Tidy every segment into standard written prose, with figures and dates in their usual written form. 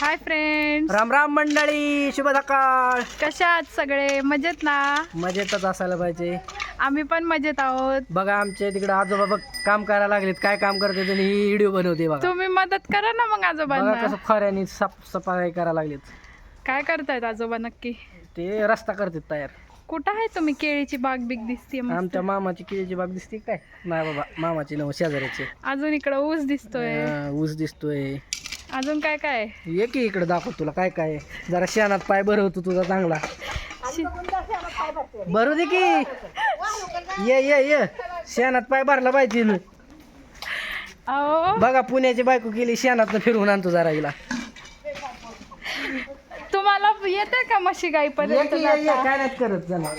Hi friends, Ram Ram मंडळी, शुभ सकाळ. कशा आहात सगळे? मजेत ना? मजेतच असायला पाहिजे. आम्ही पण मजेत आहोत. बघा आमच्या तिकडे आजोबा बघ काम करायला लागलेत. काय काम करते त्यांनी ही व्हिडिओ बनवते बघा. तुम्ही मदत करा ना मग बघा आजोबांना. कसं खऱ्याने सफाई करायला लागलेत. काय करतायत आजोबा नक्की? ते रस्ता करतात तयार. कुठं आहे तुम्ही? केळीची बाग बिग दिसते. आमच्या मामाची केळीची बाग दिसते काय? नाही बाबा, मामाची नव शेजाऱ्याची. अजून इकडं ऊस दिसतोय. ऊस दिसतोय. अजून काय काय? ये की इकडे दाखव तुला काय काय आहे. जरा शेणात पाय भरवतो तुझा चांगला. भरू दे की. ये ये ये शेणात पाय भरला पाहिजे. अहो, बघा पुण्याची बायको केली, शेणात फिरवून आणतो जरा हिला. तुम्हाला येते का म्हशी गाई पर्यंत काय नाही करत जनावर.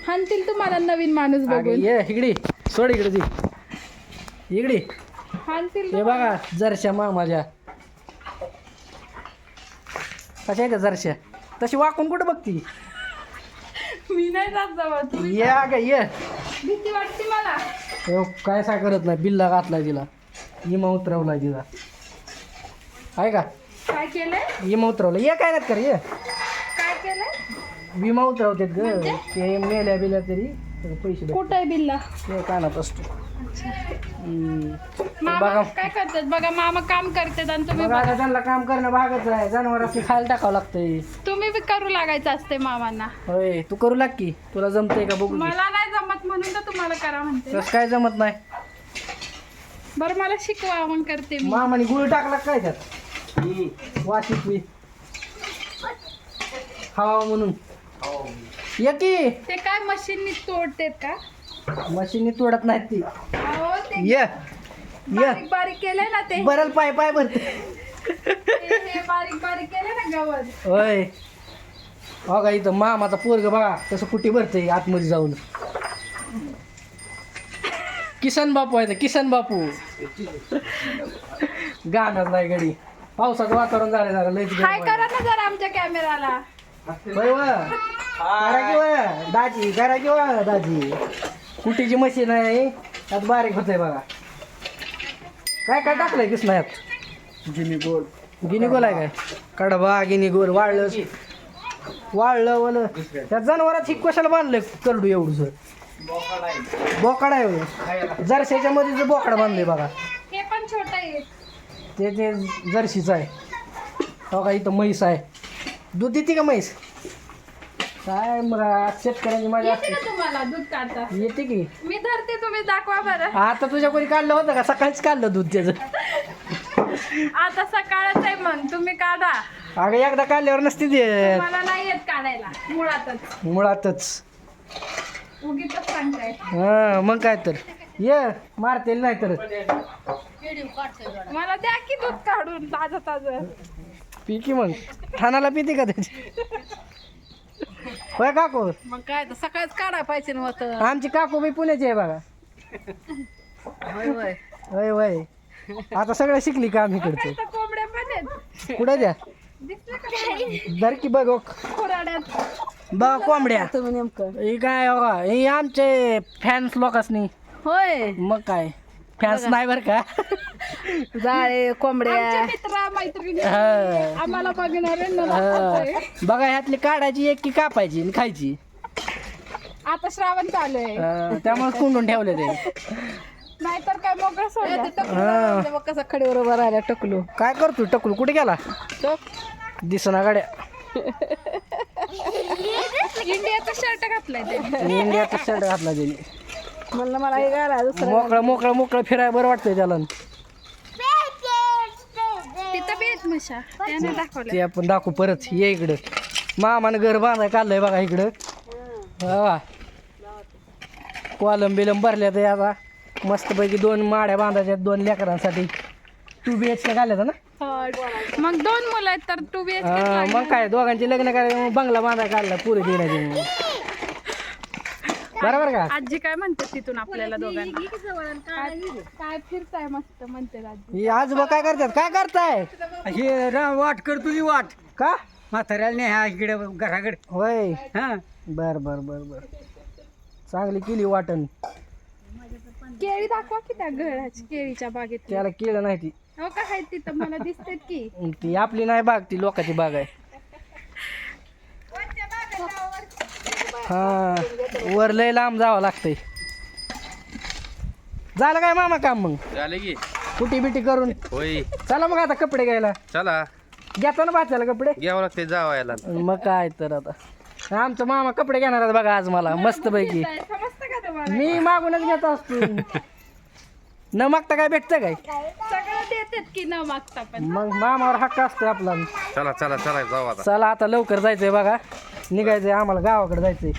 हाणतील तुम्हाला नवीन माणूस बघून. ये इकडे सोड, इकडे ती इकडे. हाणतील हे बघा जरशा मामाच्या कशा आहे का जरशा. तशी वाकून कुठं बघती. मी नाही जात जवळ. ये अगं ये. भीती वाटते मला. काय करत नाही. बिल्ला घातलाय तिला, इमा उतरवलाय तिला. आहे का काय केलंय? इमा उतरवलं. ये काय नाही कर. ये काय केलंय? विमा उतरवतात ग. ते मेल्या बिल्या तरी पैसे कुठं आहे बिल्ला? ते कानात असतो. मामा बघा काय करतात बघा. मामा काम करतात आणि तुम्ही बघा, आता त्यांना काम करणं भागच आहे. जनावरांनी खायला टाकावं लागतंय. तुम्ही बी करू लागायचं असते मामांना. होय, तू करू लाग की. तुला जमतंय का बघू की. मला नाही जमत म्हणून तर तुम्हाला करा म्हणते. तसं काय जमत नाही. बरं मला शिकवा मग करते मी. मामाने गुळ टाकला काय त्यात वाशीत मी खावा म्हणून. ये की. ते काय मशीननी तोडतेत का? मशीनने तोडत नाहीत ती. अहो ते ये ये बारीक बारीक केलंय ना ते. बरल पाय पाय भरते. हे बारीक बारीक केलंय ना गवत. होय बघा इथं मामाचा पोरग बघा कसं कुठे भरते आतमध्ये जाऊन. किसन बापू आहे किसन बापू. गाणं नाही गडी. पावसाचं वातावरण झालं जरा लयच हाय करा ना जरा आमच्या कॅमेराला. होय व करा किंवा दाजी, करा किंवा दाजी. कुटीची मशीन आहे त्यात बारीक होतंय बघा. काय काय टाकलंय किसनायात? गिनी गोल आहे काय? कडबा गिनी गोल वाळलं वलं. त्या जनावरात ही कशाला बांधलंय करडू एवढं? बोकाड आहे. जर्सीच्या मध्ये जो बोकाड बांधलंय बघा. हे पण छोट आहे. ते जर्सीचं आहे. बघा इथं म्हैस आहे. दूध देते का म्हैस? काय मग शेतकऱ्याची मजा येते असते. ना तुम्हाला दूध काढता? येते की. मी धरते, तुम्ही दाखवा बरं. आता तुझ्या कोणी काढलं होतं का? सकाळीच काढलं दूध त्याचं. आता सकाळच आहे मग तुम्ही काढा. अगं एकदा काढल्यावर नसते देत. मला नाही येत काढायला मुळातच. मुळातच. उगीच सांगताय. हा मग काय तर. ये मारतेल नाही तर. मला द्या की दूध काढून ताजं ताजं. पी की मग. ठाणाला पिते का त्याची? होय काकू. मग काय तर सकाळीच काढायला पाहिजे नव्हतं. आमची काकू बी पुण्याची आहे बघा. होय होय. आता सगळं शिकली का आम्ही इकडचं. तर कोंबड्या पण आहेत. कुठे द्या दिसले का धर की बघ. खोराड्यात? बघा कोंबड्या. तुम्ही नेमकं हे काय बघा, हे आमचे फॅन्स लोकांनी. होय. मग काय फॅन्स नाही बरं का. जाळे कोंबड्या मित्र मैत्रिणी हा. आम्हाला बघणारे हा. बघा ह्यातली काढायची एक की कापायची आणि खायची. आता श्रावण चालू आहे. त्यामुळे कुंडून ठेवले ते. नाहीतर काय मोकळं सोडलं. हा. कसा खडीवर उभा राहिला टकलू. काय करतो टकलू? कुठे गेला? दिसना गाड्या. इंडियाचा शर्ट घातलाय ते. इंडियाचा शर्ट घातला त्याने. म्हणलं मला हे घाला दुसरं. मोकळं फिरायला बरं वाटतंय त्याला. तिथं बी आहेत म्हशा, त्याने दाखवलं. ते आपण दाखवू परत. ये इकडं. मामानं घर बांधाय काढलंय बघा इकडं. हा कॉलम बिलम भरल्या तर आता मस्तपैकी 2 माड्या बांधायच्या 2 लेकरांसाठी. 2 BHK घालायचा ना. मग 2 मुलं आहेत तर 2 BHK हा, मग काय दोघांची लग्न करायला मग बंगला बांधाय काढला पुरे देण्याची. बरोबर का? आजी काय म्हणते तिथून आपल्याला दोघांना? काय फिरताय मस्त म्हणते आजी. हे आजोबा काय करतात? काय करताय? हे वाट कर तुझी वाट का? म्हाताऱ्याला नाही ह्या इकडे घराकडे. होय. हा बर बर बर बर. चांगली केली वाटण. केळी दाखवा की त्या घराची केळीच्या बागेत. त्याला केलं नाही ती. हो का आहे तिथं मला दिसतेत की. ती आपली नाही बाग, ती लोकांची बाग आहे. हा वर लय लांब जावं लागतंय. झालं काय मामा काम मग? झाले की कुटी बिटी करून होय. चला मग आता कपडे घ्यायला. चला घेता ना बाच्याला कपडे. घ्यावं लागते जावायला. मग काय तर आता आमचं मामा कपडे घेणार आहेत बघा आज मला मस्त पैकी. समजतं का तुम्हाला? मी मागूनच घेत असतो. न मागता काय भेटतं काय? सगळं देतात की न मागता पण. मग मामावर हक्क असतो आपला. चला चला चला जाऊ आता. चला आता लवकर जायचंय बघा, निघायचंय आम्हाला गावाकडे जायचंय.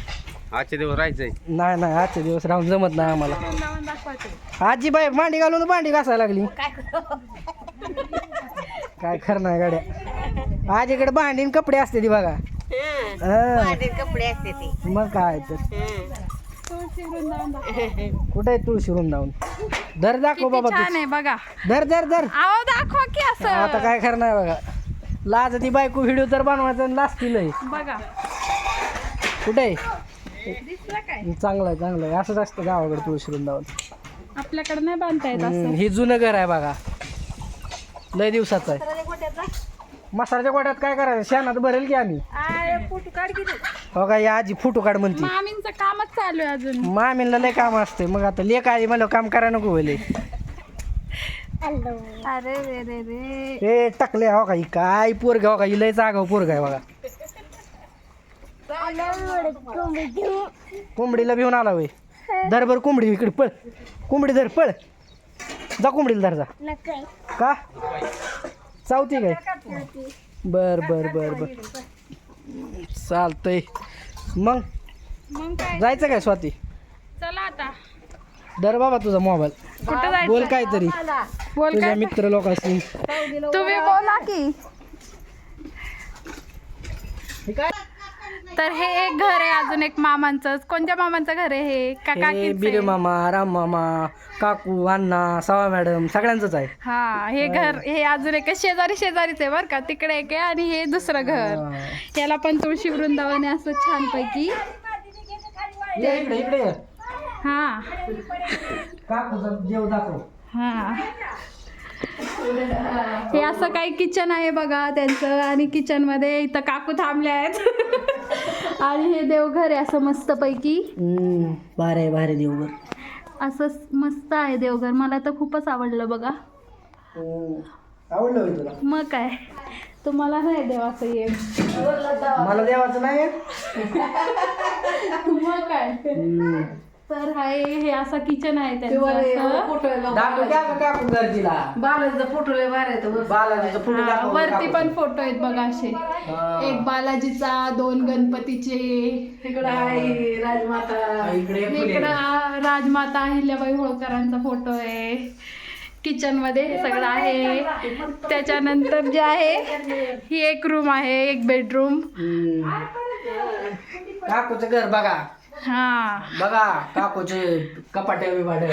आजचे दिवस राहायचंय. नाही नाही आजचे दिवस राहून जमत नाही आम्हाला. लावून दाखवायचं. आजी बाई भांडी घालून भांडी घासायला लागली. काय खरं नाही गाड्या. आजीकडे भांडी आणि कपडे असते ती बघा. हा. कपडे असते ते. मग काय तर तुळशी वृंदावन दाखवा. कुठे आहे तुळशी वृंदावन? धर दाखव बाबा किती छान तू. आहे बघा. धर धर धर. आहो दाखवा की आता असं. काय खरं नाही बघा. लाज ती बायको व्हिडिओ तर बनवायचा आणि लाजतील. बघा कुठे आहे? दिसलं काय? चांगलं आहे चांगलं आहे. असंच असतं गावाकडे तुळशी वृंदावन. आपल्याकडे नाही बांधता येत असं. ही जुनं घर आहे बघा, लय दिवसाचं आहे. मसाल्याच्या गोट्यात काय करायचं? शेणात भरेल की आम्ही. फोटो काढ की तू. हो का, या आजी फोटो काढ म्हणते. मामींचं कामच चालू आहे अजून. मामीला लय काम असते. मग आता लेक आली मला काम करायला नको होईल. अरे रे रे रे. हे टाकले हो का, ही काय पोरग हो का, ही लय जागा पोरग आहे बघा. कोंबडीला भिवून आला वय. धर बर कोंबडी, इकडे पळ. कोंबडी धर पळ. जा कोंबडीला धर जा. का चावती काय? बर बर बर बर चालतंय. मग मग काय? जायचं काय स्वाती? चला आता. धर बाबा तुझा मोबाईल. कुठं जायचं? बोल काहीतरी बोल तुझ्या काय? मित्र लोकांशी. तुम्ही बोला की. तर हे एक घर आहे, अजून एक मामांचं. कोणत्या मामांचं घर आहे हे? का हे काकींचं बिरे आहे? मामा, राम मामा, काकू, अण्णा, सावा मॅडम सगळ्यांचंच आहे. हा हे घर हे अजून एक शेजारी शेजारीच आहे बरं का. तिकडे एक आहे आणि हे दुसरं घर. हा. याला पण तुळशी वृंदावन आहे असं छानपैकी. ये इकडे इकडे ये. हा काकूचा जेव दाखव. हा हे असं काही किचन आहे बघा त्यांचं. आणि किचन मध्ये इथं काकू थांबले आहेत. आणि हे देवघर आहे असं मस्त पैकी. भारे भारे देवघर. असं मस्त आहे देवघर. मला तर खूपच आवडलं बघा. आवडलं होय तुला? मग काय तुम्हाला नाही देवाचं ये. मला देवाचं नाही. मग काय तर हाय हे असं किचन आहे त्यांचं असं. दाखव द्या का काकू घर तिला. बालाजीचा फोटो लय भारी आहे तो. बालाजीचा फोटो हा, दाखव. वरती पण फोटो आहेत बघा असे. एक बालाजीचा, 2 गणपतीचे. तिकडं आहे राजमाता. इकडे एक फुले. इकडं राजमाता अहिल्याबाई होळकरांचा फोटो आहे. किचन मध्ये हे सगळं आहे. त्याच्यानंतर जे आहे ही एक रूम आहे, एक बेडरूम. काकूचं घर बघा. हा बघा काकूचे कपाटे बिपाटे.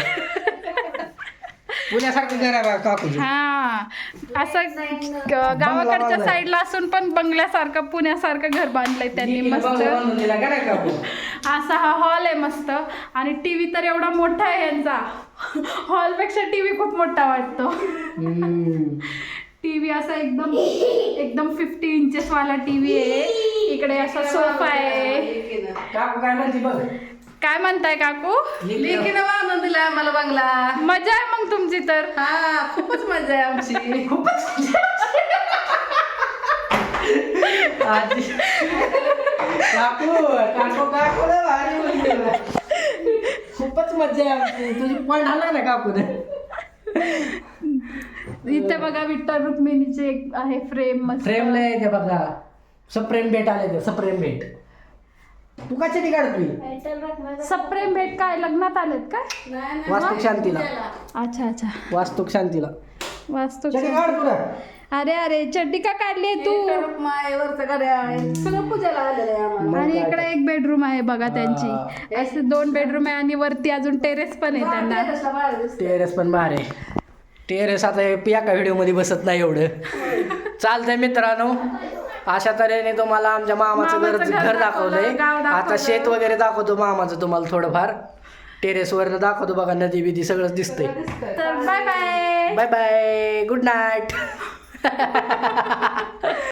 पुण्यासारखं घर आहे बघा काकूचं. हा असं गावाकडच्या साईडला असून पण बंगल्यासारखं पुण्यासारखं घर बांधलंय त्यांनी मस्त. बांधून दिला का नाही काकू? असा हा हॉल आहे मस्त. आणि टीव्ही तर एवढा मोठा आहे यांचा. हॉलपेक्षा टीव्ही खूप मोठा वाटतो. टीव्ही असा एकदम एकदम 50 इंचेस वाला टीव्ही आहे. इकडे असा सोफा आहे. काकू काय म्हणते बघ. काय म्हणताय काकू? लेकीनं बांधून दिला आम्हाला बंगला. मजा आहे मग तुमची तर. हा खूपच मजा आहे आमची. आजी काकू काकू काकू लय भारी बोलते. खूपच मजा आहे आमची. तुझी पण आला ना काकूने. इथे बघा विठ्ठल रुक्मिणीचे एक आहे फ्रेम मस्त. फ्रेम लय ते बघा. सप्रेम भेट आले ते सप्रेम भेट. तू कशाची काढतोय? सप्रेम भेट काय लग्नात आलेत काय? वास्तुक शांतीला. अच्छा अच्छा वास्तुक शांतीला वास्तू. चटी काढ तुला. अरे अरे चड्डी का काढली तू? मायवरचं घर आहे. सगळं पूजाला आलेलं आहे आम्हाला. आणि इकडे एक बेडरूम आहे बघा त्यांची. असे 2 बेडरूम आहे आणि वरती अजून टेरेस पण आहे त्यांना. टेरेसला बाहेर दिसतं. टेरेस पण भारी आहे. टेरेस आता एका व्हिडिओमध्ये बसत नाही एवढं. चालतंय मित्रांनो, अशा तऱ्हेने तुम्हाला आमच्या मामाचं घर दाखवलंय. आता शेत वगैरे दाखवतो मामाचं तुम्हाला थोडंफार. टेरेसवरनं दाखवतो बघा, नदी बिदी सगळंच दिसतंय. तर bye bye. Bye bye bye good night